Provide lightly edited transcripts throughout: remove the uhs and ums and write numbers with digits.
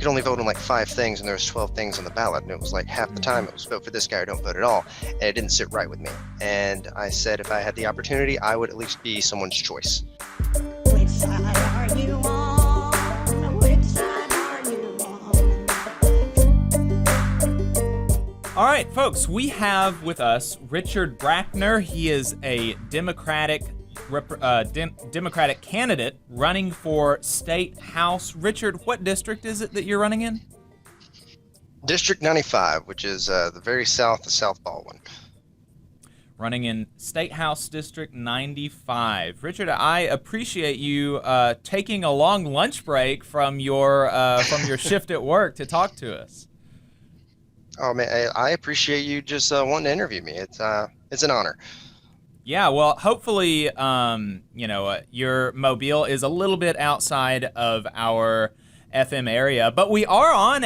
could only vote on like 5 things, and there was 12 things on the ballot, and it was like half the time it was vote for this guy or don't vote at all, and it didn't sit right with me. And I said if I had the opportunity, I would at least be someone's choice. Which side are you on? Which side are you on? All right, folks, we have with us Richard Brackner. He is a Democratic candidate running for State House. Richard, what district is it that you're running in? District 95, which is the very south, the South Baldwin. Running in State House District 95. Richard, I appreciate you taking a long lunch break from your shift at work to talk to us. Oh man, I appreciate you just wanting to interview me. It's an honor. Yeah, well, hopefully, your Mobile is a little bit outside of our FM area, but we are on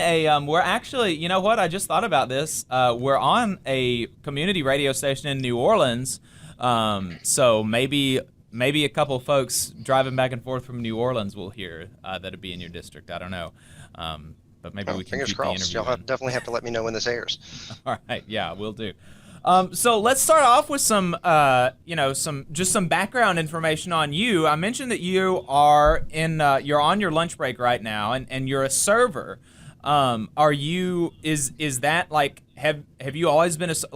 we're actually, you know what, I just thought about this. We're on a community radio station in New Orleans, so maybe a couple of folks driving back and forth from New Orleans will hear that'd be in your district. I don't know, but maybe we can keep the interview. Y'all definitely have to let me know when this airs. All right, yeah, we'll do. So let's start off with some background information on you. I mentioned that you are you're on your lunch break right now, and you're a server. Is that like, have you always been is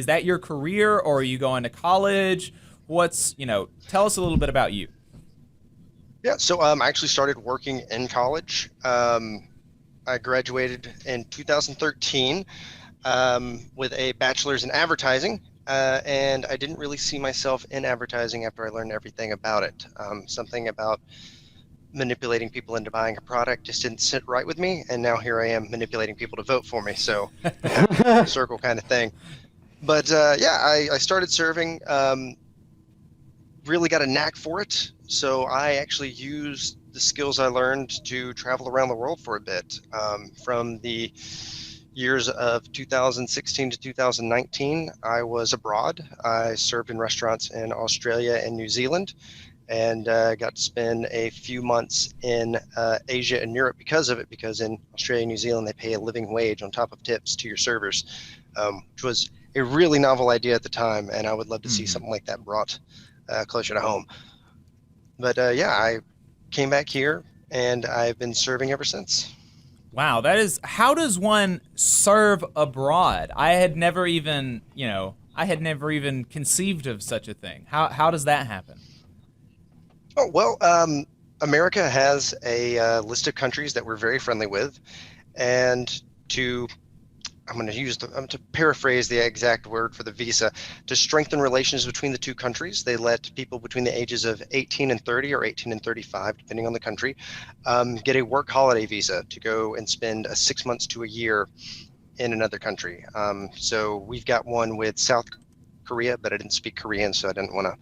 that your career, or are you going to college? Tell us a little bit about you. Yeah, so I actually started working in college. I graduated in 2013. With a bachelor's in advertising, and I didn't really see myself in advertising after I learned everything about it. Something about manipulating people into buying a product just didn't sit right with me, and now here I am manipulating people to vote for me, so circle kind of thing. But I started serving, really got a knack for it, so I actually used the skills I learned to travel around the world for a bit, from the years of 2016 to 2019, I was abroad. I served in restaurants in Australia and New Zealand, and got to spend a few months in Asia and Europe because of it, because in Australia and New Zealand, they pay a living wage on top of tips to your servers, which was a really novel idea at the time, and I would love to see something like that brought closer to home. But I came back here, and I've been serving ever since. Wow, how does one serve abroad? I had never even conceived of such a thing. How does that happen? Oh, well, America has a list of countries that we're very friendly with, and I'm going to paraphrase the exact word for the visa, to strengthen relations between the two countries. They let people between the ages of 18 and 30 or 18 and 35, depending on the country, get a work holiday visa to go and spend 6 months to a year in another country. So we've got one with South Korea, but I didn't speak Korean, so I didn't want to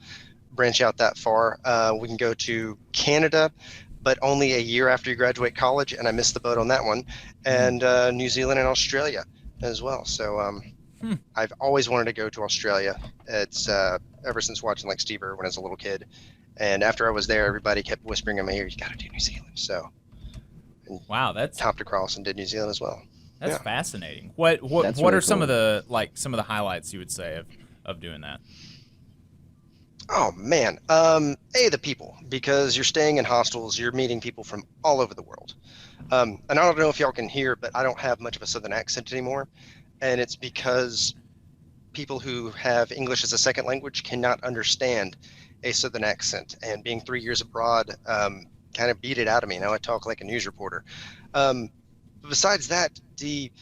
branch out that far. We can go to Canada, but only a year after you graduate college, and I missed the boat on that one, and New Zealand and Australia as well. So I've always wanted to go to Australia. It's ever since watching like Steve Irwin as a little kid, and after I was there, everybody kept whispering in my ear, "You got to do New Zealand." So wow, that's topped across and did New Zealand as well. That's fascinating. What That's are really some cool. of some of the highlights you would say of doing that? Oh man, the people, because you're staying in hostels, you're meeting people from all over the world. And I don't know if y'all can hear, but I don't have much of a Southern accent anymore. And it's because people who have English as a second language cannot understand a Southern accent. And being 3 years abroad kind of beat it out of me. Now I talk like a news reporter. But besides that, the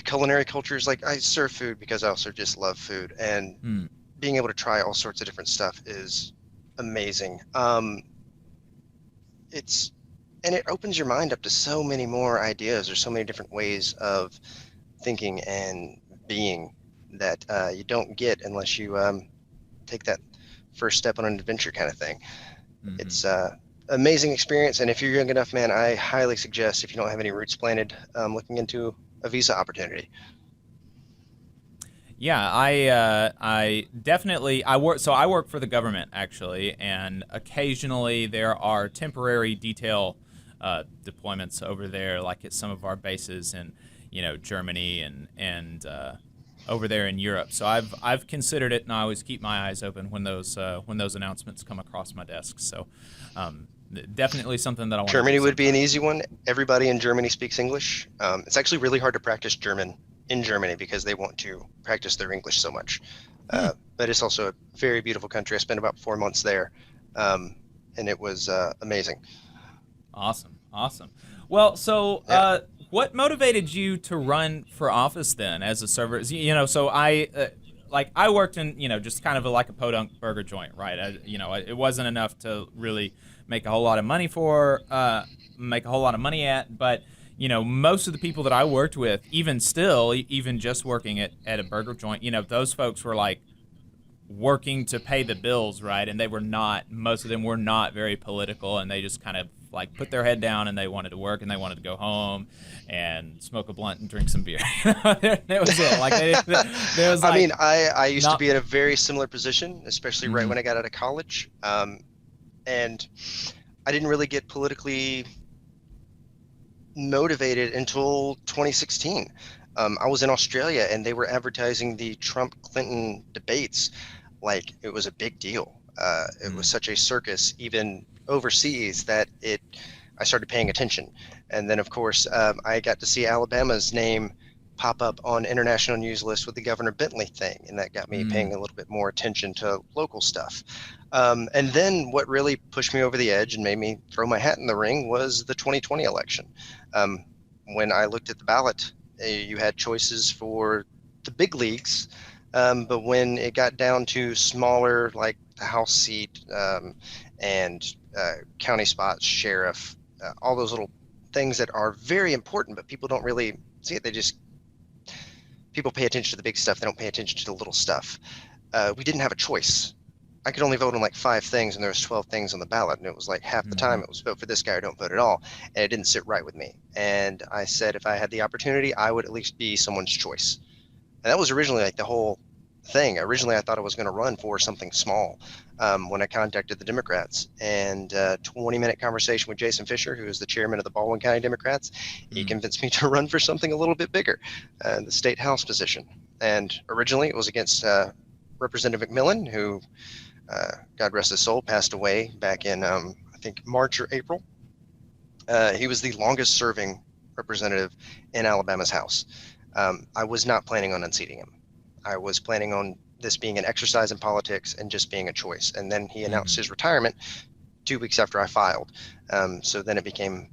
culinary cultures, like I serve food because I also just love food. And being able to try all sorts of different stuff is amazing. It opens your mind up to so many more ideas, or so many different ways of thinking and being that you don't get unless you take that first step on an adventure kind of thing. It's amazing experience, and if you're young enough, man, I highly suggest, if you don't have any roots planted, looking into a visa opportunity. Yeah, I definitely work for the government actually, and occasionally there are temporary detail deployments over there, like at some of our bases in Germany and over there in Europe. So I've considered it, and I always keep my eyes open when those announcements come across my desk. So definitely something that I want to do Germany would be an sometime. easy one. Everybody in Germany speaks English. It's actually really hard to practice German in Germany because they want to practice their English so much. But it's also a very beautiful country. I spent about 4 months there, and it was amazing. Awesome, awesome. Well, so Yeah. what motivated you to run for office then as a server? So I worked in just kind of like a podunk burger joint, right? It wasn't enough to really make a whole lot of money at, but most of the people that I worked with, even still, even just working at a burger joint, those folks were like working to pay the bills, right? And most of them were not very political, and they just kind of like put their head down and they wanted to work and they wanted to go home and smoke a blunt and drink some beer. That was it. Like there was I like mean, I used to not. be in a very similar position, especially right Mhm. when I got out of college. And I didn't really get politically motivated until 2016. I was in Australia and they were advertising the Trump-Clinton debates like it was a big deal. It was Mhm. such a circus, even overseas, that I started paying attention. And then, of course, I got to see Alabama's name pop up on international news lists with the Governor Bentley thing, and that got me paying Mm. a little bit more attention to local stuff. And then what really pushed me over the edge and made me throw my hat in the ring was the 2020 election. Um, when I looked at the ballot, you had choices for the big leagues, but when it got down to smaller, like the House seat and county spots, sheriff, all those little things that are very important, but people don't really see it. People pay attention to the big stuff. They don't pay attention to the little stuff. We didn't have a choice. I could only vote on like 5 things, and there was 12 things on the ballot, and it was like half the time Mhm. it was vote for this guy or don't vote at all, and it didn't sit right with me. And I said if I had the opportunity, I would at least be someone's choice. And that was originally like the whole thing. Originally, I thought I was going to run for something small when I contacted the Democrats. And 20-minute conversation with Jason Fisher, who is the chairman of the Baldwin County Democrats, he Mm. convinced me to run for something a little bit bigger, the state house position. And originally, it was against Representative McMillan, who, God rest his soul, passed away back in, I think, March or April. He was the longest serving representative in Alabama's House. I was not planning on unseating him. I was planning on this being an exercise in politics and just being a choice. And then he announced Mhm. his retirement 2 weeks after I filed. So then it became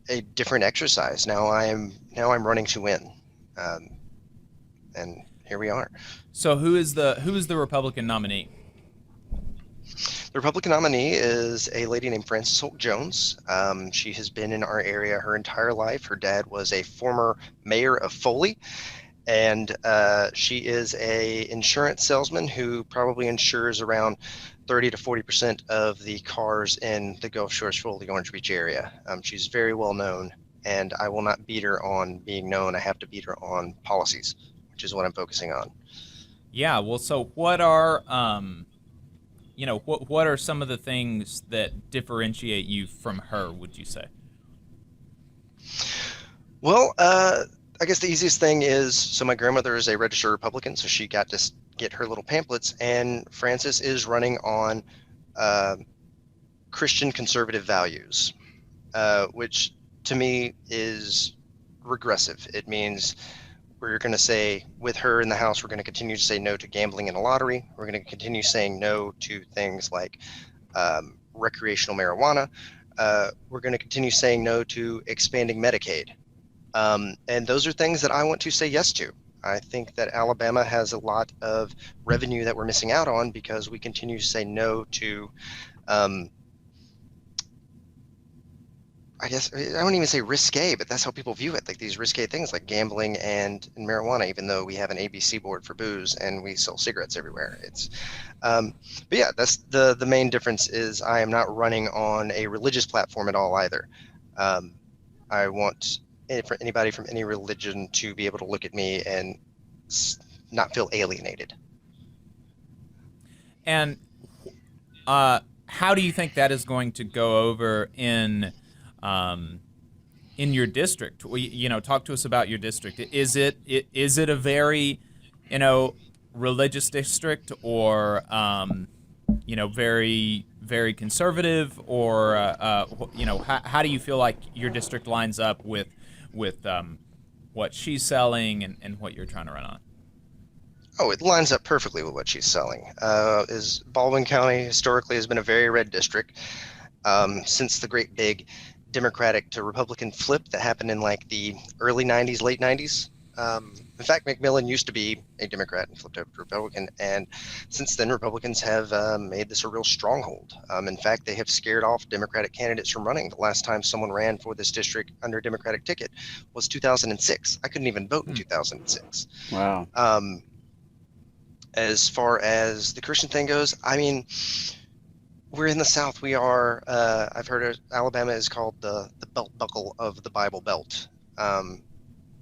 a different exercise. Now I'm running to win, um, and here we are. So who is the Republican nominee? The Republican nominee is a lady named Frances Holt Jones. She has been in our area her entire life. Her dad was a former mayor of Foley, and she is a insurance salesman who probably insures around 30 to 40% of the cars in the Gulf Shores, Foley, Orange Beach area. She's very well known, and I will not beat her on being known. I have to beat her on policies, which is what I'm focusing on. Yeah. Well, so what are some of the things that differentiate you from her, would you say? Well, I guess the easiest thing is, so my grandmother is a registered Republican, so she got to get her little pamphlets, and Frances is running on uh, Christian conservative values, which to me is regressive. It means we're going to say, with her in the House, we're going to continue to say no to gambling and the lottery. We're going to continue saying no to things like recreational marijuana. We're going to continue saying no to expanding Medicaid. And those are things that I want to say yes to. I think that Alabama has a lot of revenue that we're missing out on because we continue to say no to, I guess, I don't even say risque, but that's how people view it. Like these risque things like gambling and marijuana, even though we have an ABC board for booze and we sell cigarettes everywhere. But yeah, that's the main difference is I am not running on a religious platform at all either. I want for anybody from any religion to be able to look at me and not feel alienated. And uh, how do you think that is going to go over in your district? Talk to us about your district. Is it a very, religious district, or very very conservative, or how do you feel like your district lines up with what she's selling and what you're trying to run on? Oh, it lines up perfectly with what she's selling. Is Baldwin County historically has been a very red district since the great big Democratic to Republican flip that happened in like the early 90s, late 90s. In fact, McMillan used to be a Democrat and flipped over to Republican. And since then, Republicans have made this a real stronghold. In fact, they have scared off Democratic candidates from running. The last time someone ran for this district under a Democratic ticket was 2006. I couldn't even vote in 2006. Wow. As far as the Christian thing goes, I mean, we're in the South. We are, I've heard Alabama is called the belt buckle of the Bible Belt.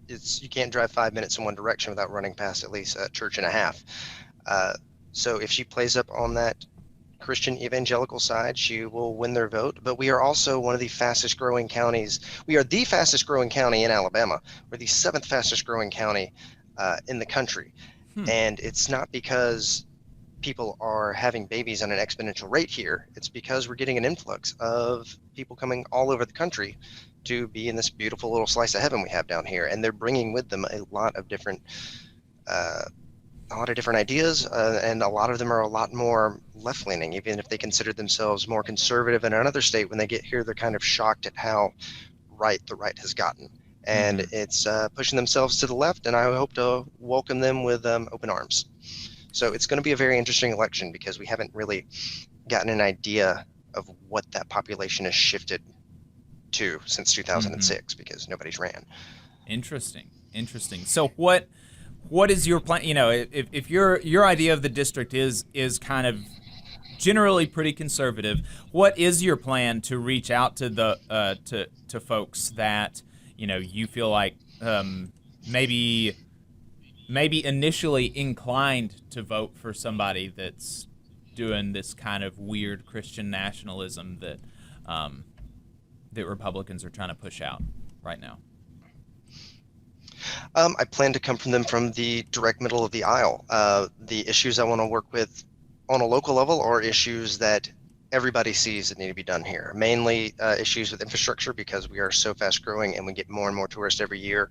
You can't drive 5 minutes in one direction without running past at least a church and a half. So if she plays up on that Christian evangelical side, she will win their vote. But we are also one of the fastest growing counties. We are the fastest growing county in Alabama. We're the 7th fastest growing county in the country. And it's not because people are having babies on an exponential rate here. It's because we're getting an influx of people coming all over the country to be in this beautiful little slice of heaven we have down here. And they're bringing with them a lot of different ideas, and a lot of them are a lot more left-leaning, even if they consider themselves more conservative in another state. When they get here, they're kind of shocked at how right the right has gotten. And it's pushing themselves to the left, and I hope to welcome them with open arms. So it's going to be a very interesting election because we haven't really gotten an idea of what that population has shifted to since 2006 because nobody's ran. Interesting. So what is your plan? If your idea of the district is kind of generally pretty conservative, what is your plan to reach out to the to folks that you feel like maybe initially inclined to vote for somebody that's doing this kind of weird Christian nationalism that Republicans are trying to push out right now? I plan to come from them from the direct middle of the aisle. The issues I want to work with on a local level are issues that everybody sees that need to be done here. Mainly issues with infrastructure, because we are so fast growing and we get more and more tourists every year.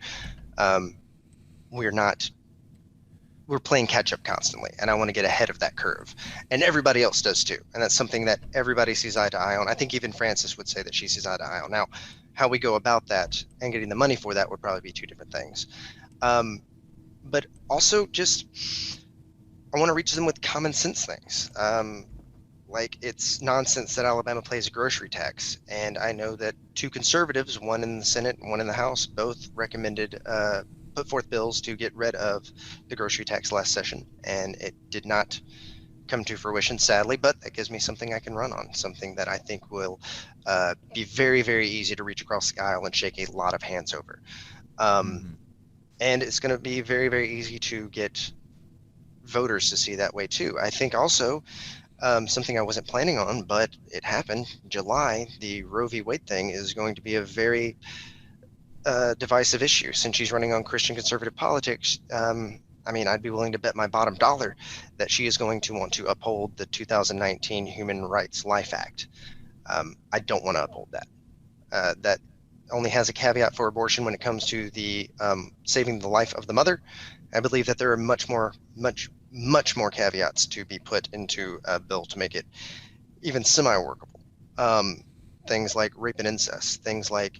We're playing catch up constantly, and I want to get ahead of that curve. And everybody else does too. And that's something that everybody sees eye to eye on. I think even Frances would say that she sees eye to eye on. Now, how we go about that and getting the money for that would probably be two different things. But also just, I want to reach them with common sense things. Like, it's nonsense that Alabama pays a grocery tax. And I know that two conservatives, one in the Senate and one in the House, both put forth bills to get rid of the grocery tax last session. And it did not come to fruition, sadly, but that gives me something I can run on, something that I think will be very, very easy to reach across the aisle and shake a lot of hands over. And it's going to be very, very easy to get voters to see that way too. I think also, something I wasn't planning on, but it happened. July, the Roe v. Wade thing is going to be a very divisive issue. Since she's running on Christian conservative politics, I mean, I'd be willing to bet my bottom dollar that she is going to want to uphold the 2019 Human Rights Life Act. I don't want to uphold that. That only has a caveat for abortion when it comes to the saving the life of the mother. I believe that there are much more caveats to be put into a bill to make it even semi-workable. Things like rape and incest, things like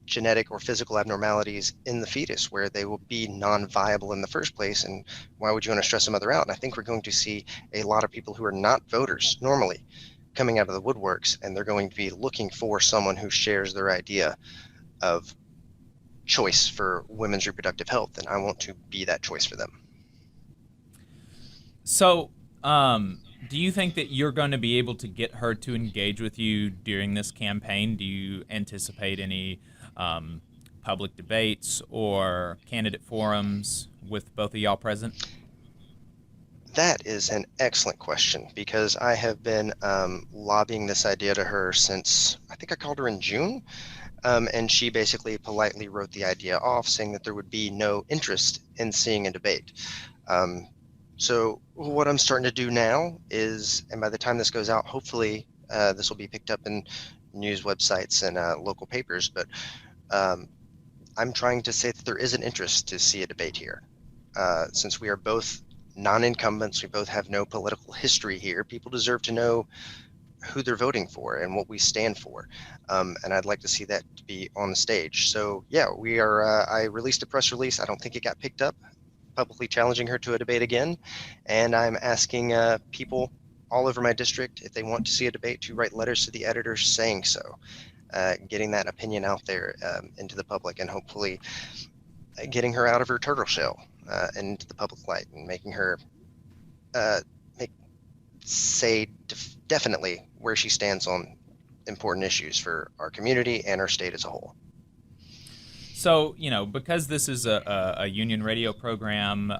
genetic or physical abnormalities in the fetus where they will be non-viable in the first place, and why would you want to stress a mother out? And I think we're going to see a lot of people who are not voters normally coming out of the woodworks, and they're going to be looking for someone who shares their idea of choice for women's reproductive health, and I want to be that choice for them. So, do you think that you're going to be able to get her to engage with you during this campaign? Do you anticipate any public debates or candidate forums with both of y'all present? That is an excellent question, because I have been lobbying this idea to her since, I think I called her in June, and she basically politely wrote the idea off, saying that there would be no interest in seeing a debate. So what I'm starting to do now is, and by the time this goes out, hopefully this will be picked up in news websites and local papers, but I'm trying to say that there is an interest to see a debate here. Since we are both non-incumbents, we both have no political history here, people deserve to know who they're voting for and what we stand for. And I'd like to see that be on the stage. So yeah, we are, I released a press release. I don't think it got picked up, publicly challenging her to a debate again. And I'm asking people all over my district, if they want to see a debate, to write letters to the editors saying so, getting that opinion out there into the public, and hopefully getting her out of her turtle shell and into the public light, and making her say definitely where she stands on important issues for our community and our state as a whole. So, because this is a union radio program,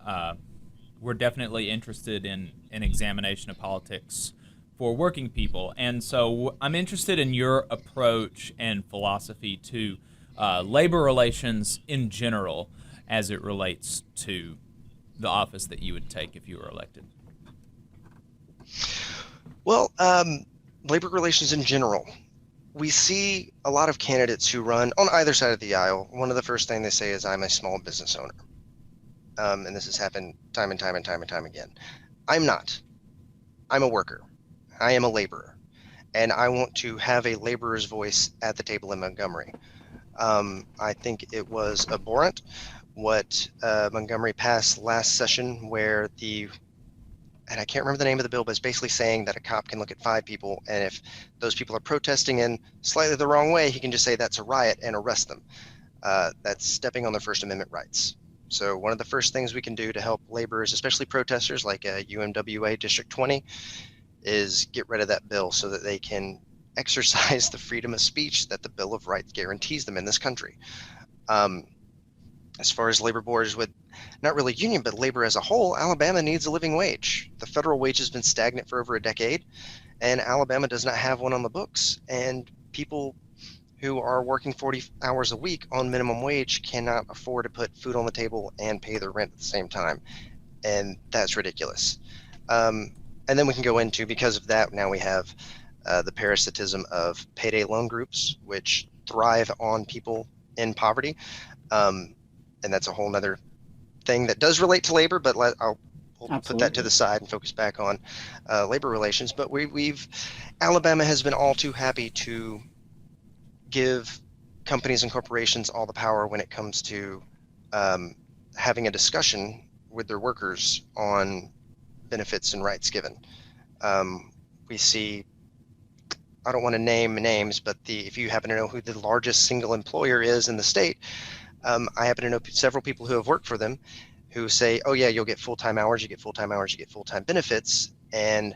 we're definitely interested in an examination of politics for working people. And so I'm interested in your approach and philosophy to labor relations in general as it relates to the office that you would take if you were elected. Well, labor relations in general. We see a lot of candidates who run on either side of the aisle. One of the first things they say is, I'm a small business owner. And this has happened time and time and time and time again. I'm not. I'm a worker. I am a laborer. And I want to have a laborer's voice at the table in Montgomery. I think it was abhorrent what Montgomery passed last session, where and I can't remember the name of the bill, but it's basically saying that a cop can look at 5 people, and if those people are protesting in slightly the wrong way, he can just say that's a riot and arrest them. That's stepping on their First Amendment rights. So one of the first things we can do to help laborers, especially protesters like UMWA District 20, is get rid of that bill so that they can exercise the freedom of speech that the Bill of Rights guarantees them in this country. As far as labor boards with not really union, but labor as a whole, Alabama needs a living wage. The federal wage has been stagnant for over a decade, and Alabama does not have one on the books. And people who are working 40 hours a week on minimum wage cannot afford to put food on the table and pay their rent at the same time. And that's ridiculous. And then we can go into, because of that, now we have the parasitism of payday loan groups, which thrive on people in poverty. And that's a whole nother thing that does relate to labor, but we'll put that to the side and focus back on labor relations. But Alabama has been all too happy to give companies and corporations all the power when it comes to having a discussion with their workers on benefits and rights given. We see, I don't want to name names, but if you happen to know who the largest single employer is in the state, I happen to know several people who have worked for them who say, oh yeah, you'll get full-time hours, you get full-time hours, you get full-time benefits. And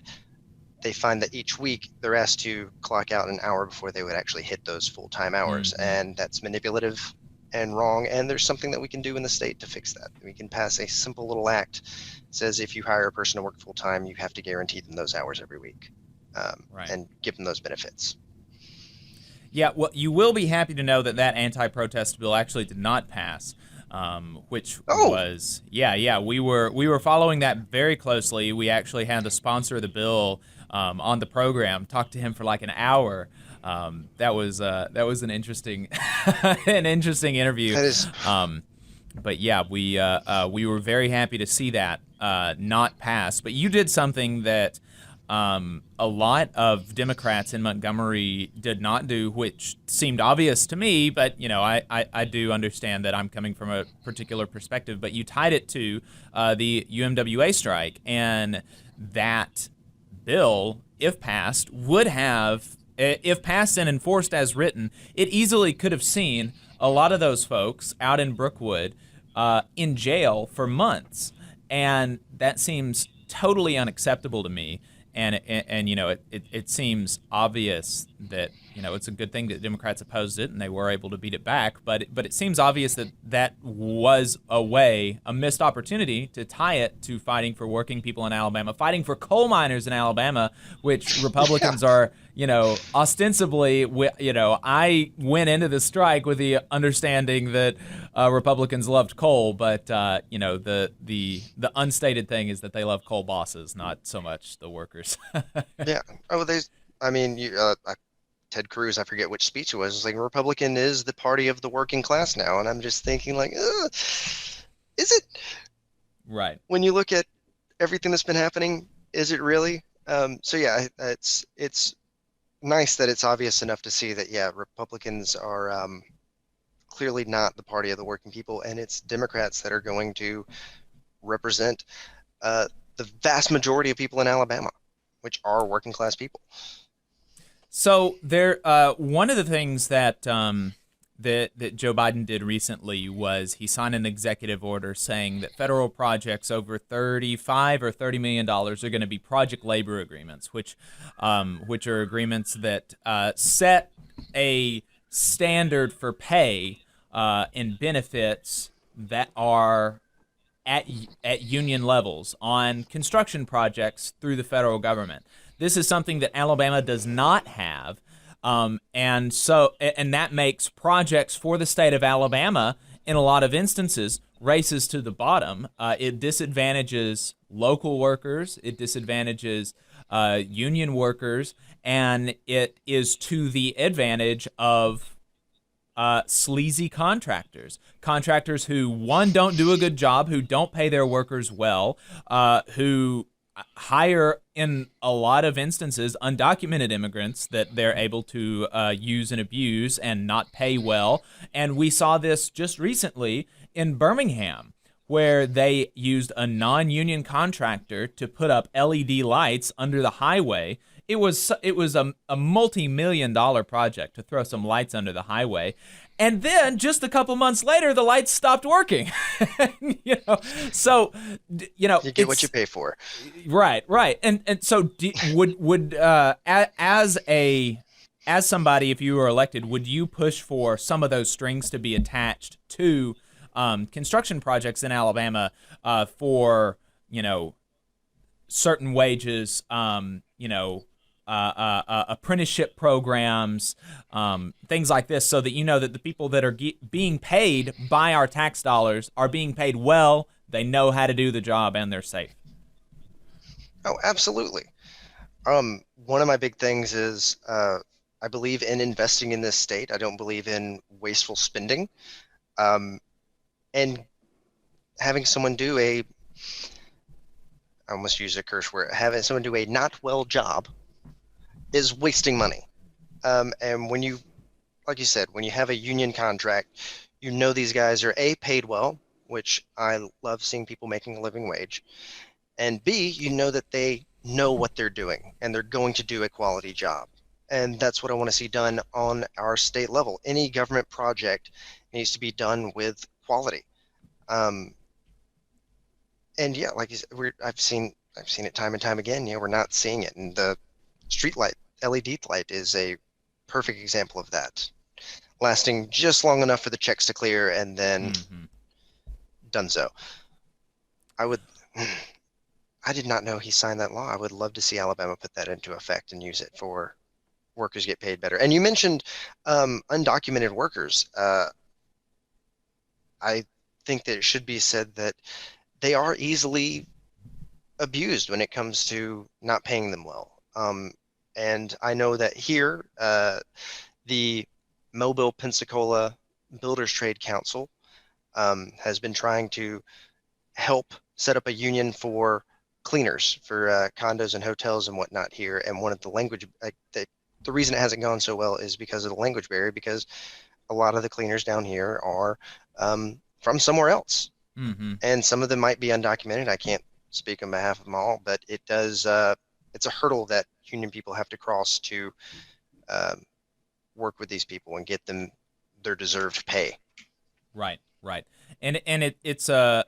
they find that each week they're asked to clock out an hour before they would actually hit those full-time hours. Mm-hmm. And that's manipulative and wrong. And there's something that we can do in the state to fix that. We can pass a simple little act that says if you hire a person to work full-time, you have to guarantee them those hours every week, and give them those benefits. Yeah, well, you will be happy to know that anti-protest bill actually did not pass, which was, we were following that very closely. We actually had the sponsor of the bill on the program, talked to him for like an hour. That was an interesting interview. That is. But yeah, we were very happy to see that not pass. But you did something that a lot of Democrats in Montgomery did not do, which seemed obvious to me, but I do understand that I'm coming from a particular perspective. But you tied it to the UMWA strike, and that bill, if passed, would have, if passed and enforced as written, it easily could have seen a lot of those folks out in Brookwood in jail for months, and that seems totally unacceptable to me. and you know, it seems obvious that, you know, it's a good thing that Democrats opposed it and they were able to beat it back, but it seems obvious that that was a missed opportunity to tie it to fighting for working people in Alabama, fighting for coal miners in Alabama, which Yeah. Republicans are, you know, ostensibly, you know, I went into the strike with the understanding that Republicans loved coal, but you know, the unstated thing is that they love coal bosses, not so much the workers. Yeah. Oh, I mean, Ted Cruz, I forget which speech it was like, Republican is the party of the working class now. And I'm just thinking, like, is it? Right. When you look at everything that's been happening, is it really? So yeah, it's nice that it's obvious enough to see that, yeah, Republicans are clearly not the party of the working people, and it's Democrats that are going to represent uh, the vast majority of people in Alabama, which are working class people. So there, one of the things that that Joe Biden did recently was he signed an executive order saying that federal projects over $35 or $30 million are going to be project labor agreements, which are agreements that set a standard for pay and benefits that are at union levels on construction projects through the federal government. This is something that Alabama does not have, and that makes projects for the state of Alabama in a lot of instances races to the bottom. It disadvantages local workers. It disadvantages union workers, and it is to the advantage of sleazy contractors who, one, don't do a good job, who don't pay their workers well, who hire, in a lot of instances, undocumented immigrants that they're able to use and abuse and not pay well. And we saw this just recently in Birmingham, where they used a non-union contractor to put up LED lights under the highway. It was a multi-million-dollar project to throw some lights under the highway, and then just a couple months later, the lights stopped working. You know, so you know, You get what you pay for. right, and so would as somebody, if you were elected, would you push for some of those strings to be attached to construction projects in Alabama for, you know, certain wages, you know, apprenticeship programs, things like this, so that you know that the people that are being paid by our tax dollars are being paid well, they know how to do the job, and they're safe? Oh, absolutely. One of my big things is I believe in investing in this state. I don't believe in wasteful spending. Um, and having someone do I almost use a curse word, having someone do a not well job is wasting money. And when you, like you said, when you have a union contract, you know these guys are A, paid well, which I love seeing people making a living wage, and B, you know that they know what they're doing and they're going to do a quality job. And that's what I want to see done on our state level. Any government project needs to be done with quality. Um, and yeah, like you said, I've seen it time and time again. You know, we're not seeing it, and the street light, LED light, is a perfect example of that. Lasting just long enough for the checks to clear, and then done so. I would. I did not know he signed that law. I would love to see Alabama put that into effect and use it for workers get paid better. And you mentioned undocumented workers. I think that it should be said that they are easily abused when it comes to not paying them well. And I know that here, the Mobile Pensacola Builders Trade Council has been trying to help set up a union for cleaners for condos and hotels and whatnot here. And one of the the reason it hasn't gone so well is because of the language barrier, because a lot of the cleaners down here are from somewhere else. Mm-hmm. And some of them might be undocumented. I can't speak on behalf of them all, but it does, it's a hurdle that union people have to cross to work with these people and get them their deserved pay. Right. And it's a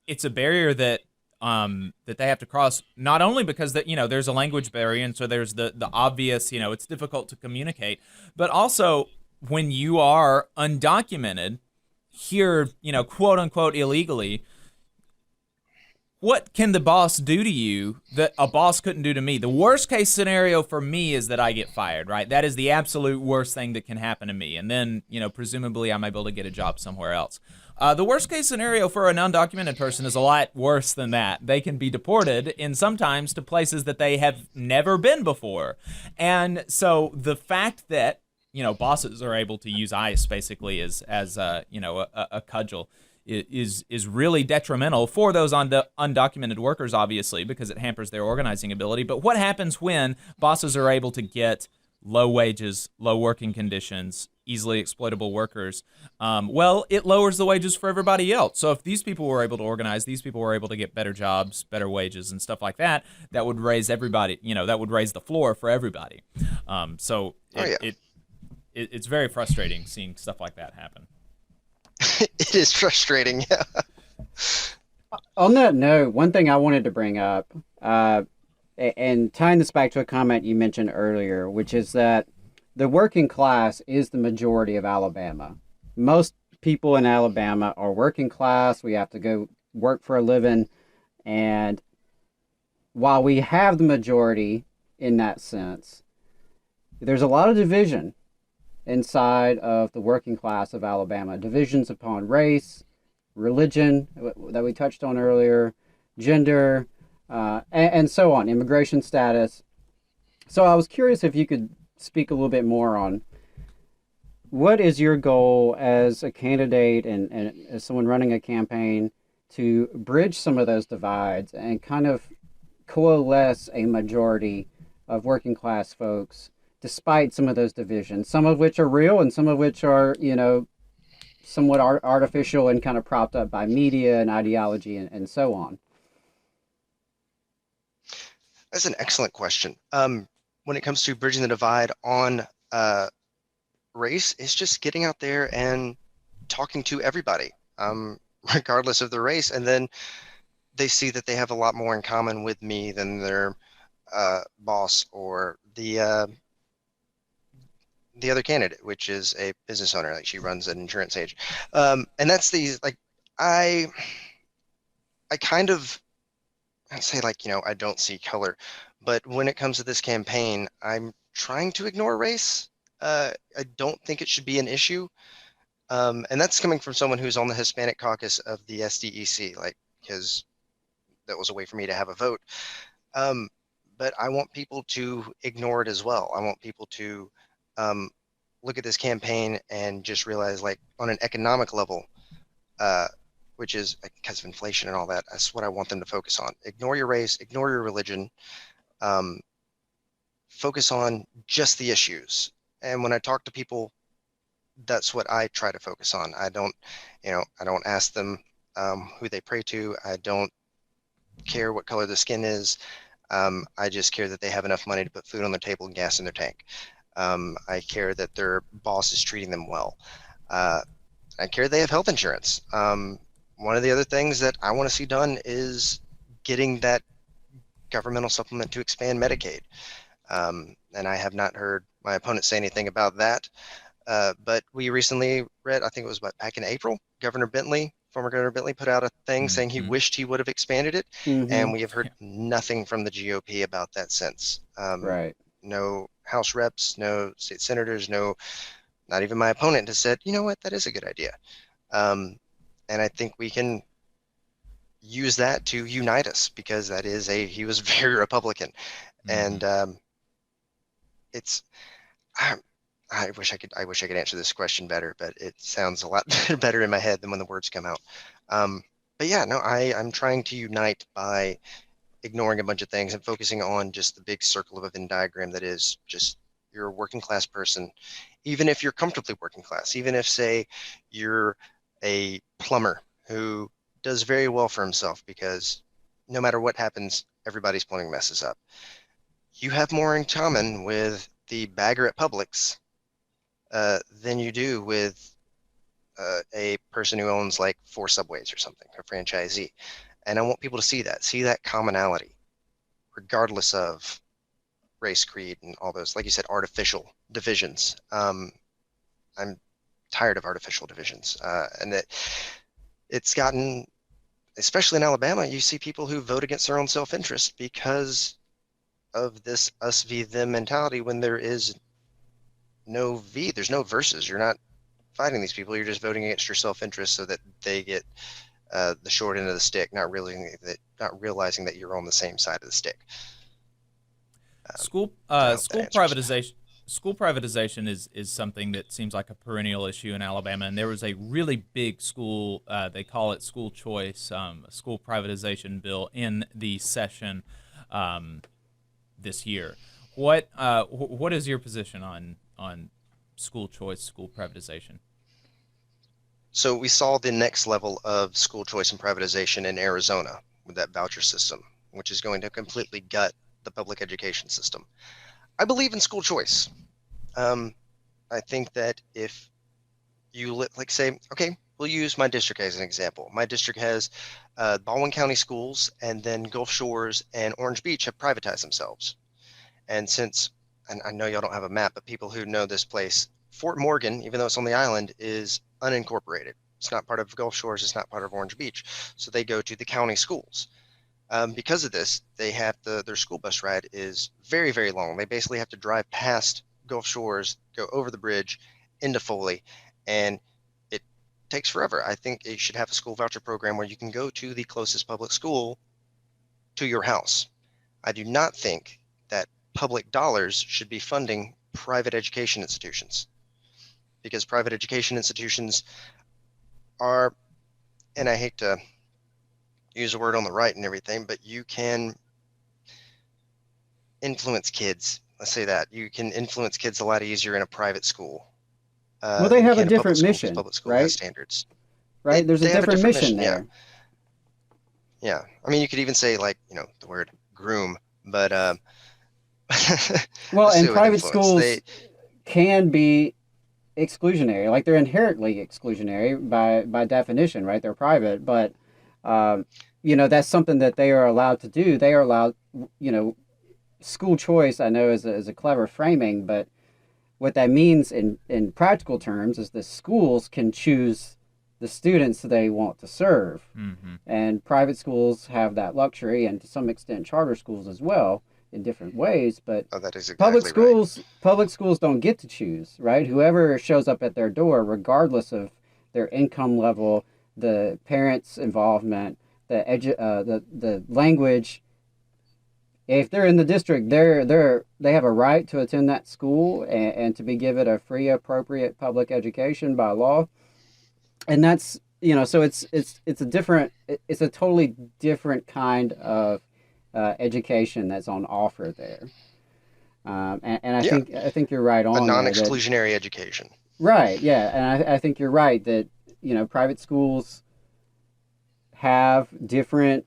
barrier that that they have to cross, not only because that, there's a language barrier, and so there's the obvious, it's difficult to communicate, but also when you are undocumented here, quote unquote illegally, what can the boss do to you that a boss couldn't do to me? The worst case scenario for me is that I get fired, right? That is the absolute worst thing that can happen to me. And then, presumably I'm able to get a job somewhere else. The worst case scenario for an undocumented person is a lot worse than that. They can be deported in sometimes to places that they have never been before. And so the fact that, bosses are able to use ICE basically as a cudgel is really detrimental for those undocumented workers, obviously, because it hampers their organizing ability. But what happens when bosses are able to get low wages, low working conditions, easily exploitable workers? Well, it lowers the wages for everybody else. So if these people were able to organize, these people were able to get better jobs, better wages, and stuff like that, that would raise everybody, that would raise the floor for everybody. It's very frustrating seeing stuff like that happen. It is frustrating. Yeah. On that note, one thing I wanted to bring up, and tying this back to a comment you mentioned earlier, which is that the working class is the majority of Alabama. Most people in Alabama are working class. We have to go work for a living. And while we have the majority in that sense, there's a lot of division inside of the working class of Alabama. Divisions upon race, religion, that we touched on earlier, gender, and so on, immigration status. So I was curious if you could speak a little bit more on what is your goal as a candidate and as someone running a campaign to bridge some of those divides and kind of coalesce a majority of working class folks despite some of those divisions, some of which are real and some of which are, somewhat artificial and kind of propped up by media and ideology and so on? That's an excellent question. When it comes to bridging the divide on race, it's just getting out there and talking to everybody, regardless of the race. And then they see that they have a lot more in common with me than their boss or the other candidate, which is a business owner. Like, she runs an insurance agent. And that's I kind of, I say, I don't see color, but when it comes to this campaign, I'm trying to ignore race. I don't think it should be an issue. And that's coming from someone who's on the Hispanic caucus of the SDEC, because that was a way for me to have a vote. But I want people to ignore it as well. I want people to look at this campaign and just realize, on an economic level, which is because of inflation and all that, that's what I want them to focus on. Ignore your race, ignore your religion, focus on just the issues. And when I talk to people, that's what I try to focus on. I don't ask them who they pray to. I don't care what color the skin is. I just care that they have enough money to put food on their table and gas in their tank. I care that their boss is treating them well. I care they have health insurance. One of the other things that I want to see done is getting that governmental supplement to expand Medicaid. And I have not heard my opponent say anything about that. But we recently read, I think it was back in April, former Governor Bentley put out a thing saying he wished he would have expanded it. And we have heard nothing from the GOP about that since. Right. No House reps, no state senators, not even my opponent has said, you know what, that is a good idea. And I think we can use that to unite us, because he was very Republican. And I wish I could answer this question better, but it sounds a lot better in my head than when the words come out. But yeah, no, I'm trying to unite by ignoring a bunch of things and focusing on just the big circle of a Venn diagram that is just, you're a working class person, even if you're comfortably working class, even if, say, you're a plumber who does very well for himself, because no matter what happens, everybody's plumbing messes up. You have more in common with the bagger at Publix than you do with a person who owns 4 Subways or something, a franchisee. And I want people to see that commonality, regardless of race, creed, and all those, like you said, artificial divisions. I'm tired of artificial divisions, and that it's gotten, especially in Alabama, you see people who vote against their own self-interest because of this us v them mentality when there's no versus. You're not fighting these people. You're just voting against your self-interest so that they get the short end of the stick, not realizing that you're on the same side of the stick. School I hope that school answers. privatization school privatization is something that seems like a perennial issue in Alabama, and there was a really big school, they call it school choice, school privatization bill in the session this year. What is your position on school choice, school privatization? So we saw the next level of school choice and privatization in Arizona with that voucher system, which is going to completely gut the public education system. I believe in school choice. I think that if like say, okay, we'll use my district as an example. My district has Baldwin County schools, and then Gulf Shores and Orange Beach have privatized themselves. And and I know y'all don't have a map, but people who know this place, Fort Morgan, even though it's on the island, is unincorporated. It's not part of Gulf Shores. It's not part of Orange Beach. So they go to the county schools. Because of this, they have their school bus ride is very, very long. They basically have to drive past Gulf Shores, go over the bridge into Foley, and it takes forever. I think you should have a school voucher program where you can go to the closest public school to your house. I do not think that public dollars should be funding private education institutions, because private education institutions are, and I hate to use a word on the right and everything, but you can influence kids. Let's say that you can influence kids a lot easier in a private school. Well, they than you have a can in public different school, because mission, public school has right? standards. Right? There's a They have a different different mission mission, yeah. there. Yeah. I mean, you could even say, like, the word groom, but Well, let's and do it with private influence. schools can be exclusionary. Like they're inherently exclusionary by definition, right? They're private, but um, that's something that they are allowed to do. They are allowed, you know, school choice. I know is a clever framing, but what that means in practical terms is the schools can choose the students they want to serve, Mm-hmm. and private schools have that luxury, and to some extent charter schools as well in different ways. But Oh, that is public exactly right. schools don't get to choose, right? Whoever shows up at their door, regardless of their income level, the parents' involvement, the language, if they're in the district, they have a right to attend that school and to be given a free, appropriate public education by law. And that's, so it's a totally different kind of education that's on offer there. And Yeah, I think you're right a on there that, non-exclusionary education. right, yeah, and I think you're right that private schools have different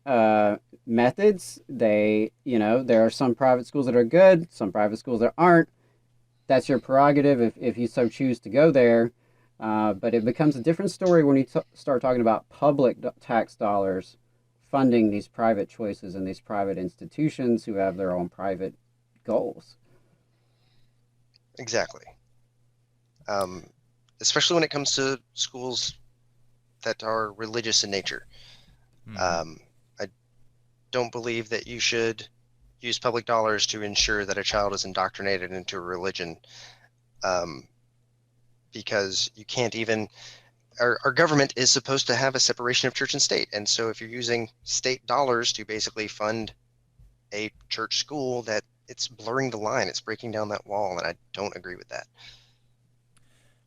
methods. There are some private schools that are good, some private schools that aren't. That's your prerogative if you so choose to go there. But it becomes a different story when you start talking about public tax dollars funding these private choices and these private institutions who have their own private goals. Exactly. Um, Especially when it comes to schools that are religious in nature. Mm-hmm. I don't believe that you should use public dollars to ensure that a child is indoctrinated into a religion, because you can't even, our government is supposed to have a separation of church and state. And so if you're using state dollars to basically fund a church school, that it's blurring the line, it's breaking down that wall, and I don't agree with that.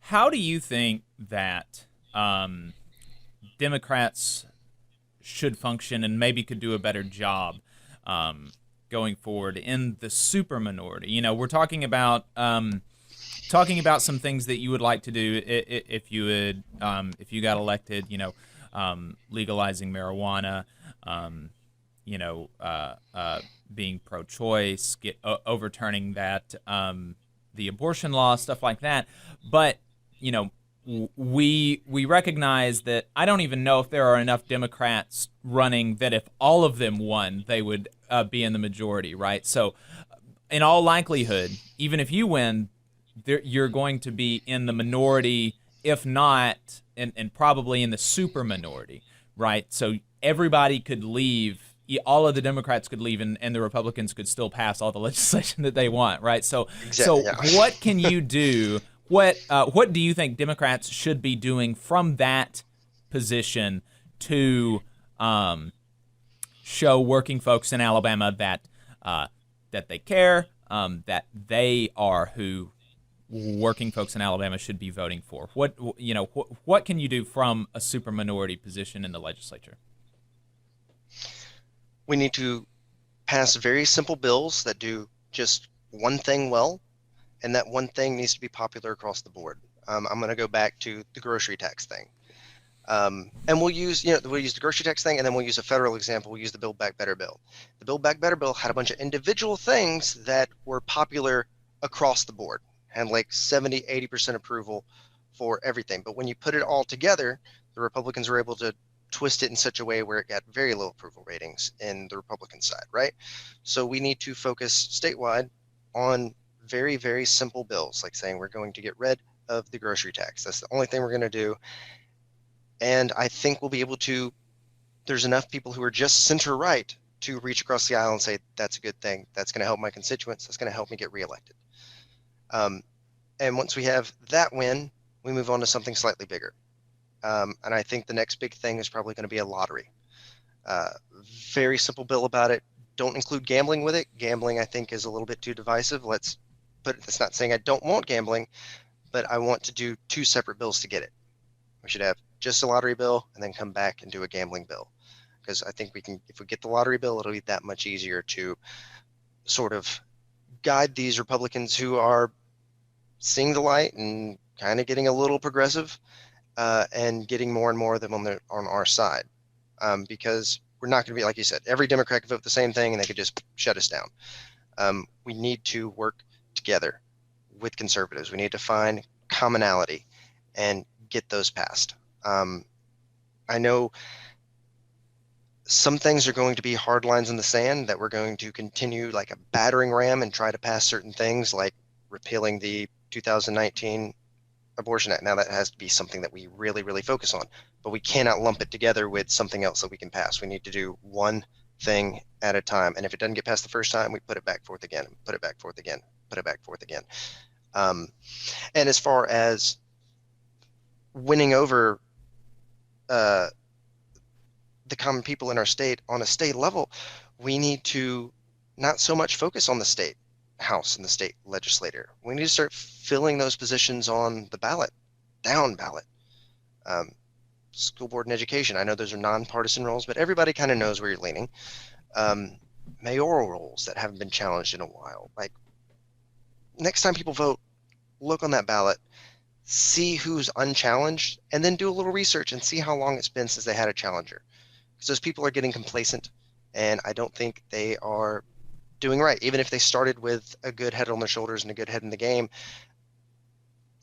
How do you think that Democrats should function and maybe could do a better job going forward in the super minority? We're talking about some things that you would like to do if you got elected. Legalizing marijuana, being pro-choice, overturning that the abortion law, stuff like that. But we recognize that I don't even know if there are enough Democrats running that if all of them won, they would be in the majority, right? So, in all likelihood, even if you win, you're going to be in the minority, if not, and probably in the super minority, right? So everybody could leave. All of the Democrats could leave, and the Republicans could still pass all the legislation that they want, right? So, Exactly. Yeah. what can you do? What do you think Democrats should be doing from that position to show working folks in Alabama that that they care, that they are who working folks in Alabama should be voting for? What can you do from a super minority position in the legislature? We need to pass very simple bills that do just one thing well, and that one thing needs to be popular across the board. I'm going to go back to the grocery tax thing. And we'll use the grocery tax thing, and then we'll use a federal example. We'll use the Build Back Better bill. The Build Back Better bill had a bunch of individual things that were popular across the board, and like 70, 80% approval for everything. But when you put it all together, the Republicans were able to twist it in such a way where it got very low approval ratings in the Republican side, right? So we need to focus statewide on very, very simple bills, like saying we're going to get rid of the grocery tax. That's the only thing we're going to do. And I think we'll be able to, there's enough people who are just center right to reach across the aisle and say, that's a good thing. That's going to help my constituents. That's going to help me get reelected. And once we have that win, we move on to something slightly bigger. And I think the next big thing is probably going to be a lottery. Very simple bill about it. Don't include gambling with it. Gambling, I think, is a little bit too divisive. That's not saying I don't want gambling, but I want to do two separate bills to get it. We should have just a lottery bill and then come back and do a gambling bill. Because I think if we get the lottery bill, it'll be that much easier to sort of guide these Republicans who are seeing the light and kind of getting a little progressive, and getting more and more of them on our side. Because we're not going to be, like you said, every Democrat could vote the same thing and they could just shut us down. We need to work together with conservatives. We need to find commonality and get those passed. I know some things are going to be hard lines in the sand that we're going to continue like a battering ram and try to pass certain things like repealing the 2019 Abortion Act. Now that has to be something that we really, really focus on, but we cannot lump it together with something else that we can pass. We need to do one thing at a time. And if it doesn't get passed the first time, we put it back forth again, put it back forth again, put it back forth again. And as far as winning over the common people in our state on a state level, we need to not so much focus on the state house and the state legislator. We need to start filling those positions on the ballot, down ballot. School board and education, I know those are nonpartisan roles, but everybody kind of knows where you're leaning. Mayoral roles that haven't been challenged in a while. Like, next time people vote, look on that ballot, see who's unchallenged, and then do a little research and see how long it's been since they had a challenger. Because those people are getting complacent, and I don't think they are doing right. Even if they started with a good head on their shoulders and a good head in the game,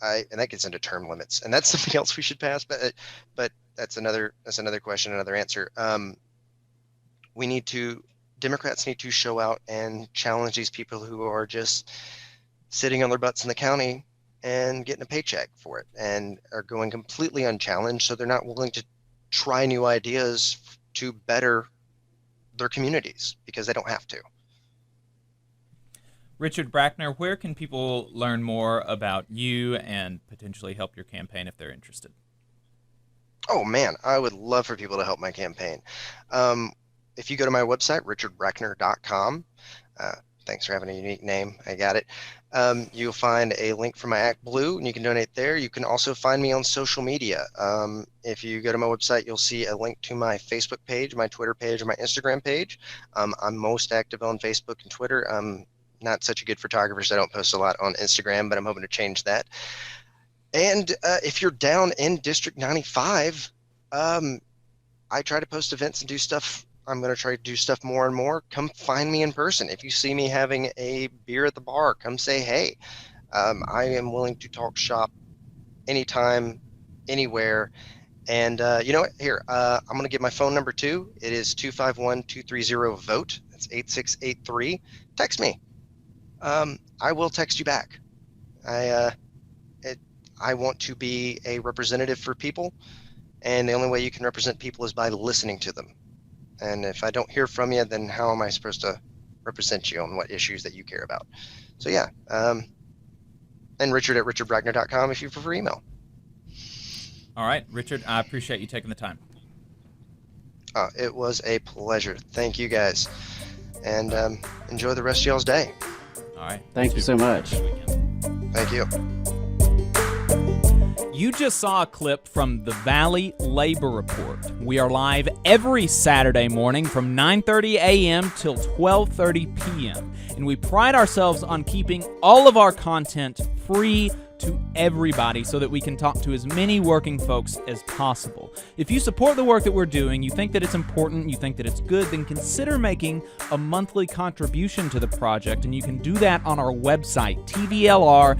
and that gets into term limits, and that's something else we should pass. But that's another question, another answer. Democrats need to show out and challenge these people who are just sitting on their butts in the county and getting a paycheck for it and are going completely unchallenged. So they're not willing to try new ideas to better their communities because they don't have to. Richard Brackner, where can people learn more about you and potentially help your campaign if they're interested? Oh man, I would love for people to help my campaign. If you go to my website, richardbrackner.com, thanks for having a unique name, I got it. You'll find a link for my Act Blue, and you can donate there. You can also find me on social media. If you go to my website, you'll see a link to my Facebook page, my Twitter page, or my Instagram page. I'm most active on Facebook and Twitter. I'm not such a good photographer, so I don't post a lot on Instagram, but I'm hoping to change that. And if you're down in District 95, I try to post events and do stuff. I'm going to try to do stuff more and more. Come find me in person. If you see me having a beer at the bar, come say hey. I am willing to talk shop anytime anywhere. And you know what? Here, I'm going to give my phone number too. It is 251-230-VOTE. That's 8683. Text me. I will text you back. I want to be a representative for people, and the only way you can represent people is by listening to them. And if I don't hear from you, then how am I supposed to represent you on what issues that you care about? So yeah, and Richard at richardbrackner.com if you prefer email. All right, Richard, I appreciate you taking the time. It was a pleasure. Thank you guys, and enjoy the rest of y'all's day. All right. Thank you so much. Thank you. You just saw a clip from the Valley Labor Report. We are live every Saturday morning from 9:30 a.m. till 12:30 p.m. And we pride ourselves on keeping all of our content free to everybody so that we can talk to as many working folks as possible. If you support the work that we're doing, you think that it's important, you think that it's good, then consider making a monthly contribution to the project, and you can do that on our website, tvlr.fm.